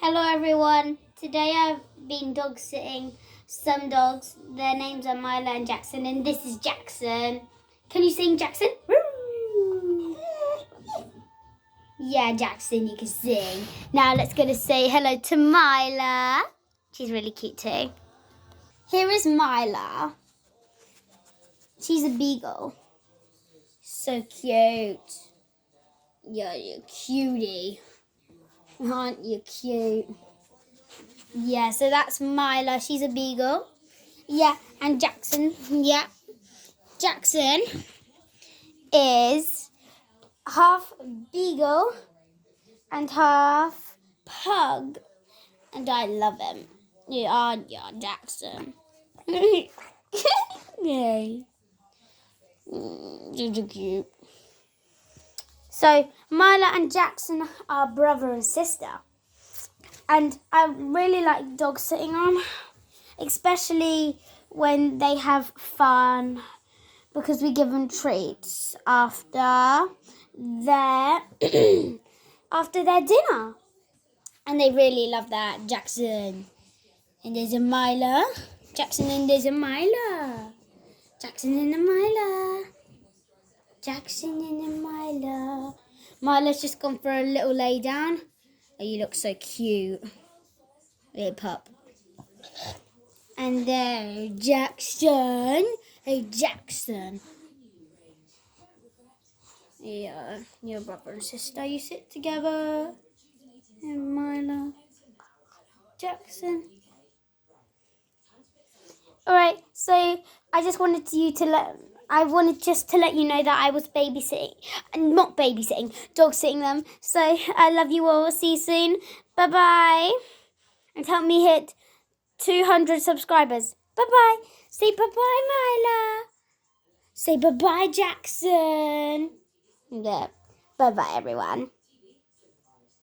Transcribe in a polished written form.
Hello everyone. Today I've been dog sitting some dogs. Their names are Mila and Jackson, and this is Jackson. Can you sing, Jackson? Yeah, Jackson, you can sing. Now let's go to say hello to Mila. She's really cute too. Here is Mila. She's a beagle. So cute. Yeah, you're cutie. Aren't you cute? Yeah, so that's Mila. She's a beagle. Yeah, and Jackson. Yeah, Jackson is half beagle and half pug. And I love him. Yeah, Jackson. Yay. So cute. So, Mila and Jackson are brother and sister. And I really like dog sitting them, especially when they have fun, because we give them treats after their after their dinner. And they really love that. Jackson. And there's a Mila. Jackson and there's a Mila. Jackson and a Mila. Jackson and a Mila. Mila's just gone for a little lay down. Oh, you look so cute. Little pup. And there, Jackson. Hey, Jackson. Yeah, your brother and sister, you sit together. And Mila. Jackson. Alright, so I just wanted just to let you know that I was not babysitting, dog sitting them. So I love you all. See you soon. Bye bye. And help me hit 200 subscribers. Bye bye. Say bye bye, Mila. Say bye bye, Jackson. Yeah. Bye bye, everyone.